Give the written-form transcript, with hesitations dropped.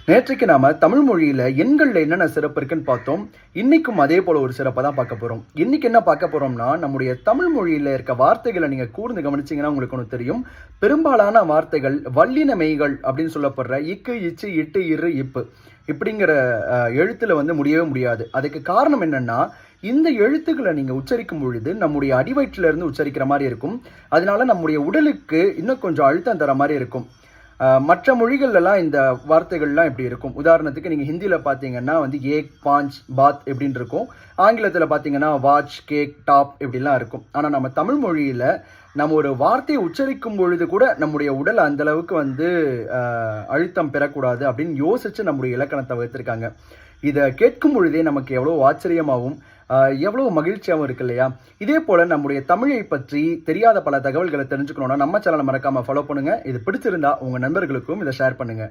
நேற்றைக்கு நாம தமிழ் மொழியில எண்கள்ல என்னென்ன சிறப்பு இருக்குன்னு பார்த்தோம். இன்னைக்கும் அதே போல ஒரு சிறப்பை தான் பார்க்க போறோம். இன்னைக்கு என்ன பார்க்க போறோம்னா, நம்முடைய தமிழ் மொழியில இருக்க வார்த்தைகளை நீங்க கூர்ந்து கவனிச்சீங்கன்னா உங்களுக்கு ஒன்று தெரியும். பெரும்பாலான வார்த்தைகள் வல்லின மெய்கள் அப்படின்னு சொல்லப்படுற இக்கு, இச்சு, இட்டு, இரு, இப்பு இப்படிங்கிற எழுத்துல முடியவே முடியாது. அதுக்கு காரணம் என்னன்னா, இந்த எழுத்துக்களை நீங்க உச்சரிக்கும் பொழுது நம்முடைய அடிவயிற்றில இருந்து உச்சரிக்கிற மாதிரி இருக்கும். அதனால நம்முடைய உடலுக்கு இன்னும் கொஞ்சம் அழுத்தம் தர மாதிரி இருக்கும். மற்ற மொழிகள்லாம் இந்த வார்த்தைகள்லாம் இப்படி இருக்கும். உதாரணத்துக்கு நீங்கள் ஹிந்தியில் பார்த்தீங்கன்னா ஏக், பாஞ்ச், பாத் எப்படின்னு இருக்கும். ஆங்கிலத்தில் பார்த்தீங்கன்னா வாட்ச், கேக், டாப் இப்படிலாம் இருக்கும். ஆனால் நம்ம தமிழ் மொழியில் நம்ம ஒரு வார்த்தையை உச்சரிக்கும் பொழுது கூட நம்முடைய உடல் அந்த அளவுக்கு அழுத்தம் பெறக்கூடாது அப்படின்னு யோசிச்சு நம்முடைய இலக்கணத்தை வகுத்திருக்காங்க. இதை கேட்கும் பொழுதே நமக்கு எவ்வளோ ஆச்சரியமாகவும் எவ்வளோ மகிழ்ச்சியாகவும் இருக்கு இல்லையா? இதே போல நம்முடைய தமிழை பற்றி தெரியாத பல தகவல்களை தெரிஞ்சுக்கணும்னா நம்ம சேனலை மறக்காம ஃபாலோ பண்ணுங்க. இது பிடிச்சிருந்தா உங்க நண்பர்களுக்கும் இதை ஷேர் பண்ணுங்க.